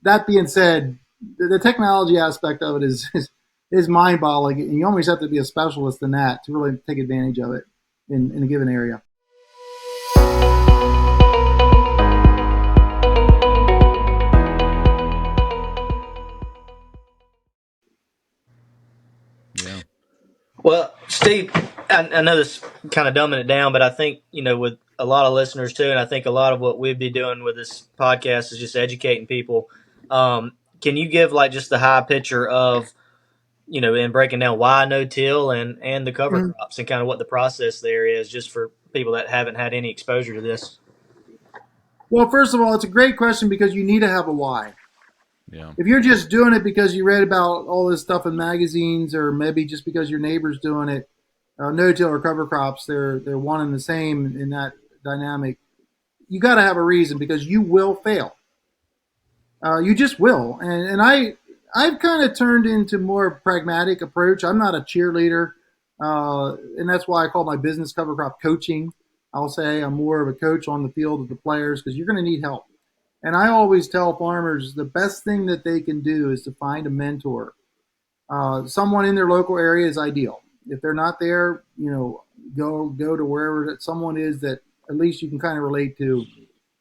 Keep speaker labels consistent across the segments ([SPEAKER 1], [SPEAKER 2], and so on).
[SPEAKER 1] that being said, the technology aspect of it is mind-boggling, and you almost have to be a specialist in that to really take advantage of it in a given area.
[SPEAKER 2] Yeah.
[SPEAKER 3] Well, Steve, I know this kind of dumbing it down, but I think, with a lot of listeners too, and I think a lot of what we'd be doing with this podcast is just educating people. Can you give like just the high picture of, in breaking down why no-till and the cover
[SPEAKER 1] Mhm.
[SPEAKER 3] crops and kind of what the process there is, just for people that haven't had any exposure to this?
[SPEAKER 1] Well, first of all, it's a great question because you need to have a why.
[SPEAKER 2] Yeah.
[SPEAKER 1] If you're just doing it because you read about all this stuff in magazines, or maybe just because your neighbor's doing it, no-till or cover crops, they're one and the same in that dynamic. You got to have a reason because you will fail. You just will. I've kind of turned into more pragmatic approach. I'm not a cheerleader, and that's why I call my business cover crop coaching. I'll say I'm more of a coach on the field of the players because you're going to need help. And I always tell farmers the best thing that they can do is to find a mentor. Someone in their local area is ideal. If they're not there, go to wherever that someone is that at least you can kind of relate to.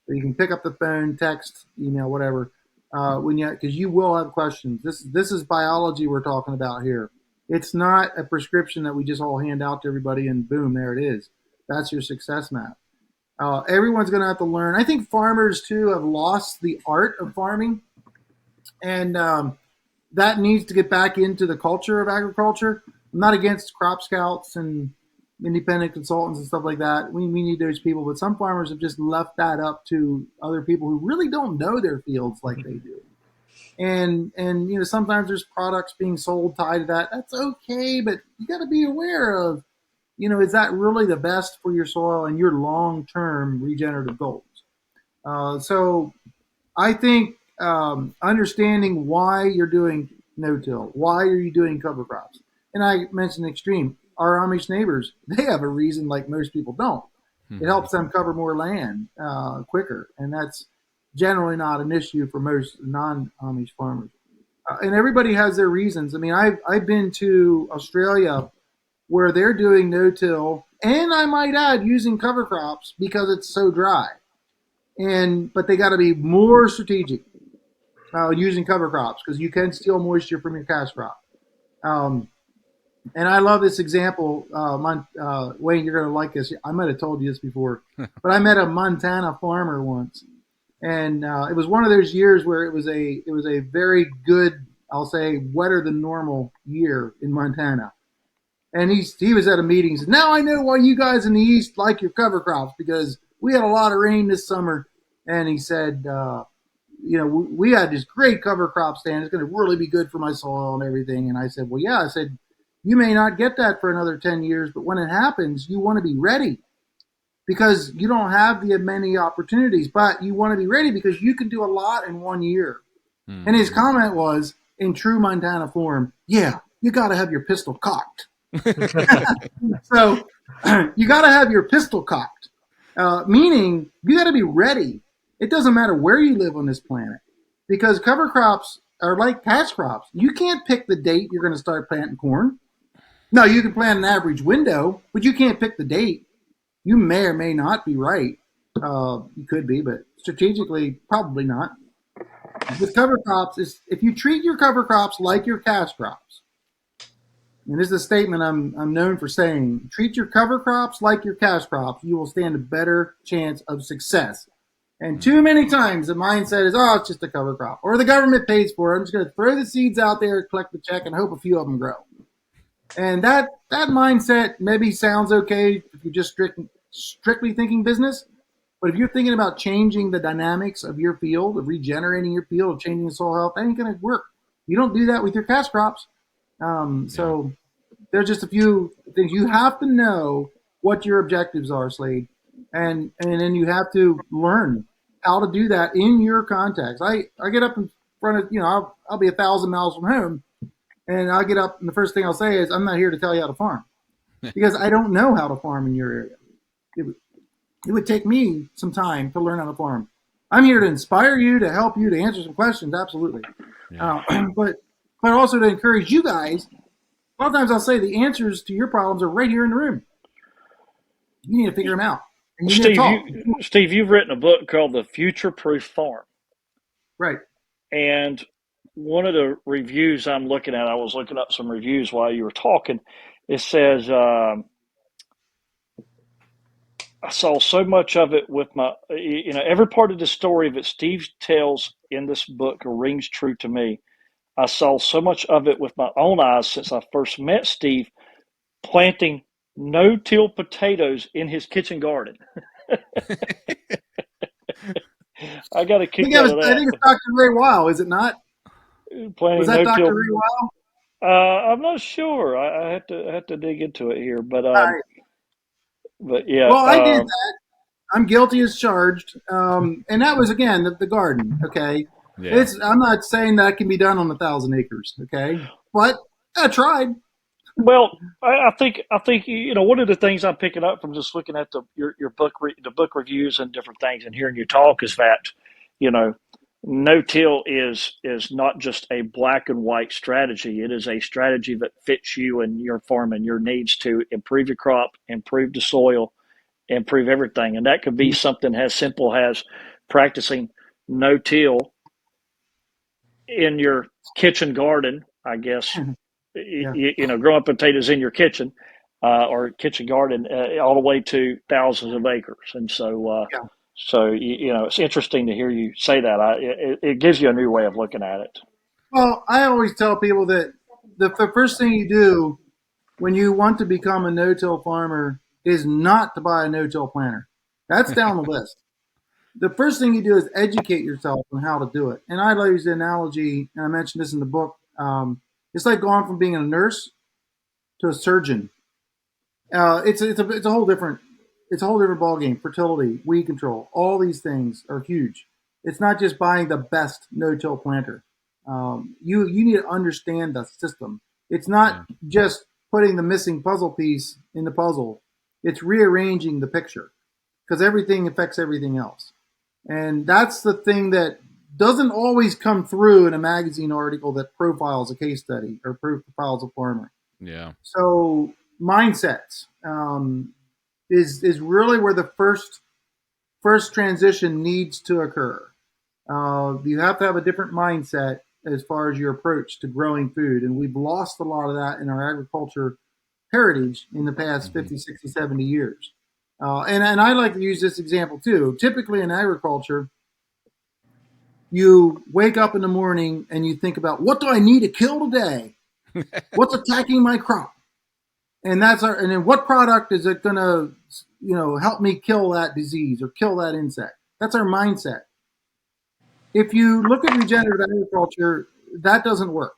[SPEAKER 1] You can pick up the phone, text, email, whatever. Because you will have questions. This is biology we're talking about here. It's not a prescription that we just all hand out to everybody and boom, there it is. That's your success map. Everyone's going to have to learn. I think farmers too have lost the art of farming, and that needs to get back into the culture of agriculture. I'm not against crop scouts and independent consultants and stuff like that. We need those people, but some farmers have just left that up to other people who really don't know their fields like they do. And sometimes there's products being sold tied to that. That's okay, but you got to be aware of, is that really the best for your soil and your long-term regenerative goals? So I think understanding why you're doing no-till, why are you doing cover crops? And I mentioned extreme. Our Amish neighbors, they have a reason like most people don't. It helps them cover more land quicker, and that's generally not an issue for most non-Amish farmers. And everybody has their reasons. I mean, I've been to Australia where they're doing no-till, and I might add using cover crops because it's so dry. But they got to be more strategic using cover crops because you can steal moisture from your cash crop. And I love this example. Wayne, you're going to like this. I might have told you this before, but I met a Montana farmer once, and it was one of those years where it was a very good, I'll say, wetter than normal year in Montana. And he was at a meeting. He said, "Now I know why you guys in the East like your cover crops because we had a lot of rain this summer." And he said, we had this great cover crop stand. It's going to really be good for my soil and everything. And I said, well, yeah. I said, you may not get that for another 10 years, but when it happens, you want to be ready because you don't have the many opportunities, but you want to be ready because you can do a lot in 1 year. Mm-hmm. And his comment was, in true Montana form, yeah, you got to have your pistol cocked. So you got to have your pistol cocked, meaning you got to be ready. It doesn't matter where you live on this planet because cover crops are like cash crops. You can't pick the date you're going to start planting corn. No, you can plant an average window, but you can't pick the date. You may or may not be right. You could be, but strategically, probably not. With cover crops, if you treat your cover crops like your cash crops, and this is a statement I'm known for saying, treat your cover crops like your cash crops, you will stand a better chance of success. And too many times the mindset is, oh, it's just a cover crop. Or the government pays for it. I'm just going to throw the seeds out there, collect the check, and hope a few of them grow. And that mindset maybe sounds okay if you're just strictly thinking business. But if you're thinking about changing the dynamics of your field, of regenerating your field, of changing the soil health, that ain't going to work. You don't do that with your cash crops. So there's just a few things. You have to know what your objectives are, Slade. And then you have to learn how to do that in your context. I get up in front of, I'll be 1,000 miles from home, and I'll get up, and the first thing I'll say is, I'm not here to tell you how to farm because I don't know how to farm in your area. It would take me some time to learn how to farm. I'm here to inspire you, to help you, to answer some questions. Absolutely.
[SPEAKER 2] Yeah.
[SPEAKER 1] Uh, but but also to encourage you guys. A lot of times I'll say the answers to your problems are right here in the room. You need to figure them out, and you need to
[SPEAKER 4] Steve,
[SPEAKER 1] talk.
[SPEAKER 4] you've written a book called The Future Proof Farm,
[SPEAKER 1] Right.
[SPEAKER 4] and one of the reviews I'm looking at, I was looking up some reviews while you were talking. It says I saw so much of it with my, every part of the story that Steve tells in this book rings true to me. I saw so much of it with my own eyes since I first met Steve planting no-till potatoes in his kitchen garden. I got a
[SPEAKER 1] I think
[SPEAKER 4] kick
[SPEAKER 1] that
[SPEAKER 4] out
[SPEAKER 1] was.
[SPEAKER 4] of
[SPEAKER 1] I
[SPEAKER 4] that.
[SPEAKER 1] think it's Dr. Ray Weil, is it not? Was
[SPEAKER 4] Planting
[SPEAKER 1] that Dr.
[SPEAKER 4] no-till.
[SPEAKER 1] Ray Weil?
[SPEAKER 4] I'm not sure. I have to dig into it here,
[SPEAKER 1] All right.
[SPEAKER 4] but yeah.
[SPEAKER 1] Well, I did that. I'm guilty as charged. And that was again the garden. Okay,
[SPEAKER 2] Yeah.
[SPEAKER 1] it's. I'm not saying that can be done on 1,000 acres. Okay, but I tried.
[SPEAKER 4] Well, I think one of the things I'm picking up from just looking at your book the book reviews and different things and hearing you talk is that you know no till is not just a black and white strategy. It is a strategy that fits you and your farm and your needs to improve your crop, improve the soil, improve everything. And that could be something as simple as practicing no till in your kitchen garden, I guess,
[SPEAKER 1] Yeah.
[SPEAKER 4] growing potatoes in your kitchen or kitchen garden, all the way to thousands of acres. And
[SPEAKER 1] Yeah.
[SPEAKER 4] it's interesting to hear you say that. It gives you a new way of looking at it.
[SPEAKER 1] Well, I always tell people that the first thing you do when you want to become a no-till farmer is not to buy a no-till planter. That's down the list. The first thing you do is educate yourself on how to do it. And I use the analogy, and I mentioned this in the book. It's like going from being a nurse to a surgeon. It's a whole different ball game. Fertility, weed control, all these things are huge. It's not just buying the best no-till planter. You need to understand the system. It's not
[SPEAKER 2] Yeah.
[SPEAKER 1] just putting the missing puzzle piece in the puzzle. It's rearranging the picture because everything affects everything else. And that's the thing that doesn't always come through in a magazine article that profiles a case study or profiles a farmer.
[SPEAKER 2] Yeah.
[SPEAKER 1] So mindsets is really where the first transition needs to occur. You have to have a different mindset as far as your approach to growing food, and we've lost a lot of that in our agriculture heritage in the past
[SPEAKER 2] Hmm.
[SPEAKER 1] 50, 60, 70 years. And I like to use this example too. Typically in agriculture, you wake up in the morning and you think about what do I need to kill today? What's attacking my crop? And then what product is it going to help me kill that disease or kill that insect? That's our mindset. If you look at regenerative agriculture, that doesn't work.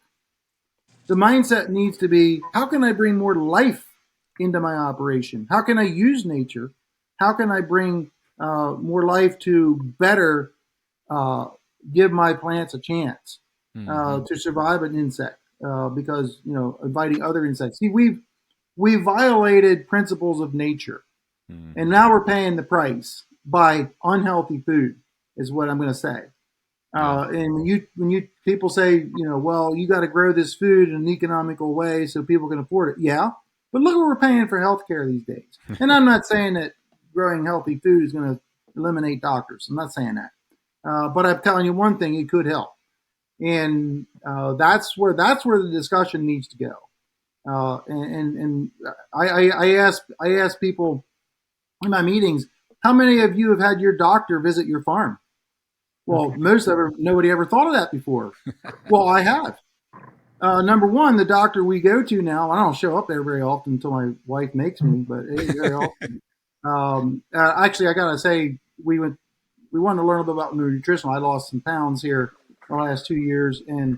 [SPEAKER 1] The mindset needs to be how can I bring more life into my operation? How can I use nature? How can I bring more life to better uh, give my plants a chance
[SPEAKER 2] Hmm.
[SPEAKER 1] to survive an insect? Because inviting other insects. See, we violated principles of nature, and
[SPEAKER 2] Hmm.
[SPEAKER 1] now we're paying the price by unhealthy food. Is what I'm going to say.
[SPEAKER 2] Yeah.
[SPEAKER 1] And when you people say, well, you got to grow this food in an economical way so people can afford it. Yeah, but look what we're paying for healthcare these days. And I'm not saying that growing healthy food is going to eliminate doctors. I'm not saying that. But I'm telling you one thing: it could help, and that's where the discussion needs to go. And I ask people in my meetings, how many of you have had your doctor visit your farm? Well, nobody ever thought of that before. Well, I have. Number one, the doctor we go to now, I don't show up there very often until my wife makes me, but it ain't very often. Actually, I gotta say, we wanted to learn a little about nutrition. I lost some pounds here the last 2 years, and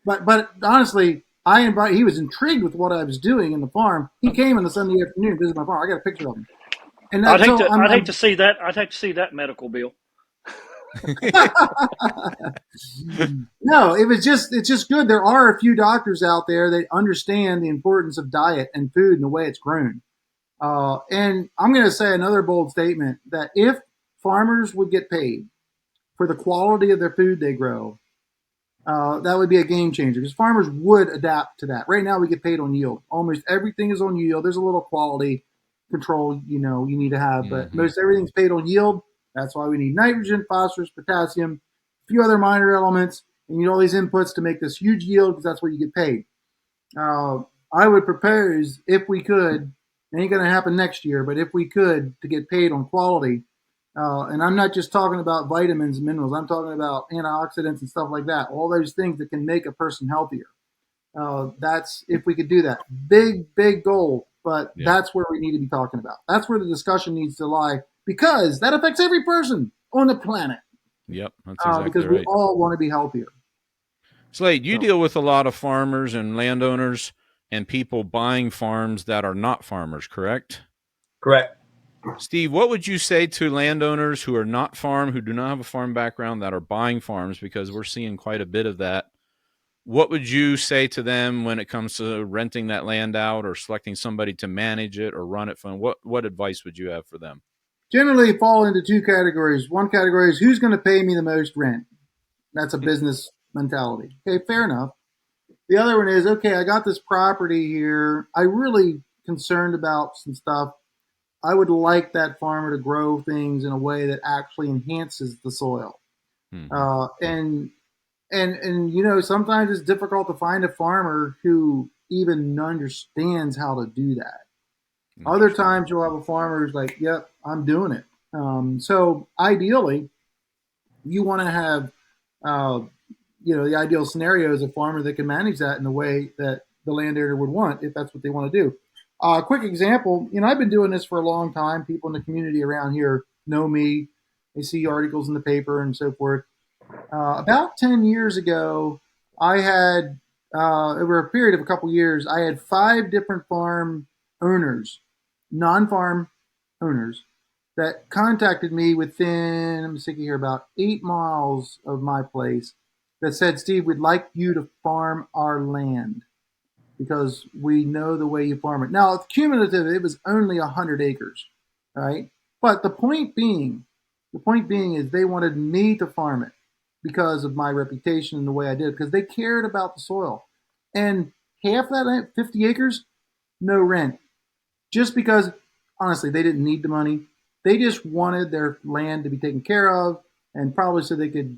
[SPEAKER 1] but honestly, he was intrigued with what I was doing in the farm. He came on the Sunday afternoon to visit my farm. I got a picture of him, and that so
[SPEAKER 4] I'd hate to see that. I'd hate to see that medical bill.
[SPEAKER 1] No, it's just good. There are a few doctors out there that understand the importance of diet and food and the way it's grown. And I'm going to say another bold statement that if farmers would get paid for the quality of their food they grow, that would be a game changer because farmers would adapt to that. Right now, we get paid on yield. Almost everything is on yield. There's a little quality control, you need to have, but
[SPEAKER 2] Mm-hmm.
[SPEAKER 1] most everything's paid on yield. That's why we need nitrogen, phosphorus, potassium, a few other minor elements, and you need all these inputs to make this huge yield because that's what you get paid. I would propose, if we could, it ain't going to happen next year, but if we could, to get paid on quality. And I'm not just talking about vitamins and minerals. I'm talking about antioxidants and stuff like that. All those things that can make a person healthier. That's if we could do that. Big goal, but
[SPEAKER 2] Yeah.
[SPEAKER 1] that's where we need to be talking about. That's where the discussion needs to lie because that affects every person on the planet.
[SPEAKER 2] Yep. That's exactly
[SPEAKER 1] Because we
[SPEAKER 2] right.
[SPEAKER 1] all want to be healthier.
[SPEAKER 2] Slade, you
[SPEAKER 1] So.
[SPEAKER 2] deal with a lot of farmers and landowners and people buying farms that are not farmers, correct?
[SPEAKER 3] Correct.
[SPEAKER 2] Steve, what would you say to landowners who are not farm, who do not have a farm background, that are buying farms? Because we're seeing quite a bit of that. What would you say to them when it comes to renting that land out or selecting somebody to manage it or run it for them? What advice would you have for them?
[SPEAKER 1] Generally fall into two categories. One category is who's going to pay me the most rent. That's a business mentality. Okay, fair enough. The other one is, okay, I got this property here. I really concerned about some stuff. I would like that farmer to grow things in a way that actually enhances the soil.
[SPEAKER 2] Mm-hmm.
[SPEAKER 1] And sometimes it's difficult to find a farmer who even understands how to do that. Other times you'll have a farmer who's like, yep, I'm doing it. So ideally, you want to have, the ideal scenario is a farmer that can manage that in the way that the landowner would want if that's what they want to do. Quick example, I've been doing this for a long time. People in the community around here know me. They see articles in the paper and so forth. About 10 years ago, I had, over a period of a couple years, I had 5 different farm owners, non-farm owners, that contacted me within, I'm thinking here, about 8 miles of my place that said, Steve, we'd like you to farm our land because we know the way you farm it. Now, cumulative, it was only 100 acres, right? But the point being is they wanted me to farm it because of my reputation and the way I did it, because they cared about the soil. And half that 50 acres, no rent. Just because, honestly, they didn't need the money. They just wanted their land to be taken care of and probably so they could,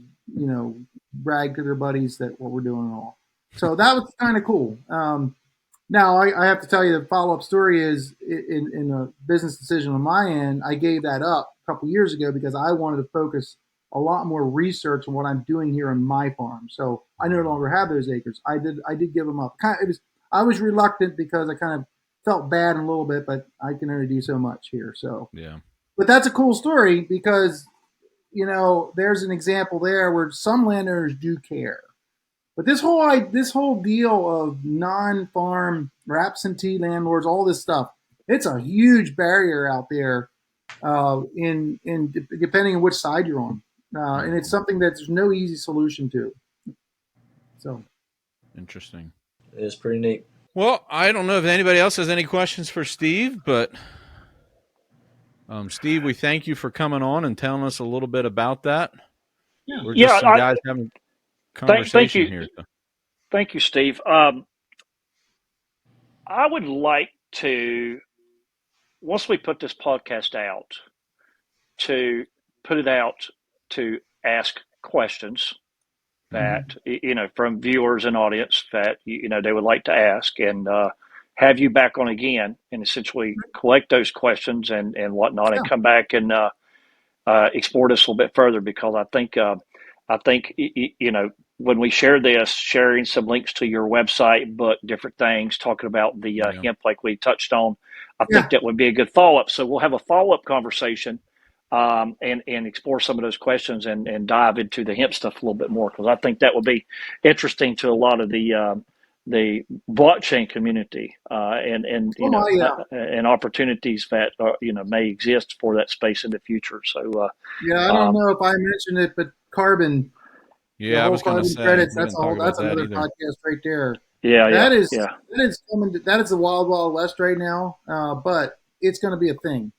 [SPEAKER 1] brag to their buddies that what we're doing and all. So that was kind of cool. Now, I have to tell you the follow-up story is in a business decision on my end, I gave that up a couple years ago because I wanted to focus a lot more research on what I'm doing here on my farm. So I no longer have those acres. I did give them up. I was reluctant because I kind of felt bad a little bit, but I can only do so much here. So
[SPEAKER 2] Yeah.
[SPEAKER 1] but that's a cool story because there's an example there where some landowners do care. But this whole deal of non-farm or absentee landlords, all this stuff, it's a huge barrier out there. In depending on which side you're on, and it's something that there's no easy solution to. So
[SPEAKER 2] Interesting.
[SPEAKER 3] It's pretty neat.
[SPEAKER 2] Well, I don't know if anybody else has any questions for Steve, but Steve, we thank you for coming on and telling us a little bit about that. We're just
[SPEAKER 4] Yeah,
[SPEAKER 2] some guys having
[SPEAKER 4] thank
[SPEAKER 2] conversation
[SPEAKER 4] you,
[SPEAKER 2] here. So.
[SPEAKER 4] thank you, Steve. I would like to, once we put this podcast out, to put it out to ask questions
[SPEAKER 1] mm-hmm.
[SPEAKER 4] that from viewers and audience that they would like to ask, and have you back on again, and essentially collect those questions and whatnot, and
[SPEAKER 1] Yeah.
[SPEAKER 4] come back and explore this a little bit further, because I think when we share this, sharing some links to your website, book, different things, talking about the hemp like we touched on, I
[SPEAKER 1] Yeah.
[SPEAKER 4] think that would be a good follow up. So we'll have a follow up conversation, and explore some of those questions, and dive into the hemp stuff a little bit more, because I think that would be interesting to a lot of the blockchain community, and opportunities that may exist for that space in the future. So
[SPEAKER 1] Yeah, I don't know if I mentioned it, but carbon, the
[SPEAKER 2] Yeah, I
[SPEAKER 1] whole
[SPEAKER 2] was going to
[SPEAKER 1] carbon
[SPEAKER 2] say
[SPEAKER 1] credits,
[SPEAKER 2] we didn't talk about
[SPEAKER 1] that's
[SPEAKER 2] that
[SPEAKER 1] another
[SPEAKER 2] either.
[SPEAKER 1] podcast right there.
[SPEAKER 4] yeah,
[SPEAKER 1] That is
[SPEAKER 4] yeah.
[SPEAKER 1] that is the wild wild west right now, but it's going to be a thing.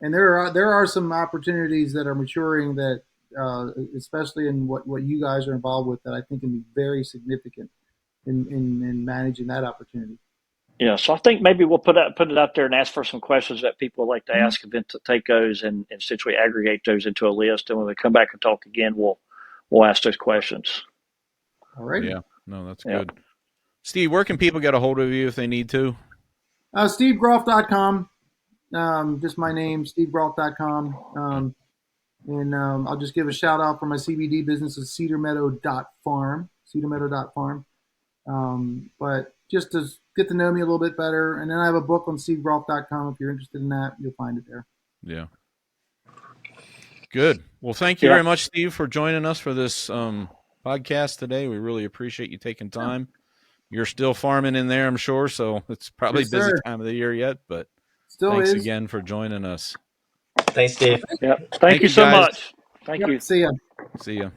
[SPEAKER 1] And there are some opportunities that are maturing that especially in what you guys are involved with, that I think can be very significant in managing that opportunity.
[SPEAKER 4] Yeah, so I think maybe we'll put it out there and ask for some questions that people like to
[SPEAKER 1] Mhm.
[SPEAKER 4] ask, and then to take those and essentially aggregate those into a list. And when we come back and talk again, we'll ask those questions.
[SPEAKER 1] All righty.
[SPEAKER 2] Yeah. No, that's
[SPEAKER 4] Yeah.
[SPEAKER 2] good. Steve, where can people get a hold of you if they need to?
[SPEAKER 1] SteveGroff.com. Just my name, SteveGroff.com. And I'll just give a shout out for my CBD business is CedarMeadow.farm. CedarMeadow.farm. But just to get to know me a little bit better. And then I have a book on SteveGroff.com. If you're interested in that, you'll find it there.
[SPEAKER 2] Yeah. Good. Well, thank you
[SPEAKER 4] Yeah.
[SPEAKER 2] very much, Steve, for joining us for this podcast today. We really appreciate you taking time. You're still farming in there, I'm sure, so it's probably
[SPEAKER 1] Yes,
[SPEAKER 2] busy
[SPEAKER 1] sir.
[SPEAKER 2] time of the year yet, but
[SPEAKER 1] Still
[SPEAKER 2] thanks
[SPEAKER 1] is.
[SPEAKER 2] again for joining us.
[SPEAKER 3] Thanks, Steve.
[SPEAKER 4] Yeah. Thank
[SPEAKER 2] Thank
[SPEAKER 4] you
[SPEAKER 2] you,
[SPEAKER 4] so
[SPEAKER 2] guys.
[SPEAKER 4] much. Thank
[SPEAKER 1] Yep.
[SPEAKER 4] you.
[SPEAKER 1] See ya.
[SPEAKER 2] See ya.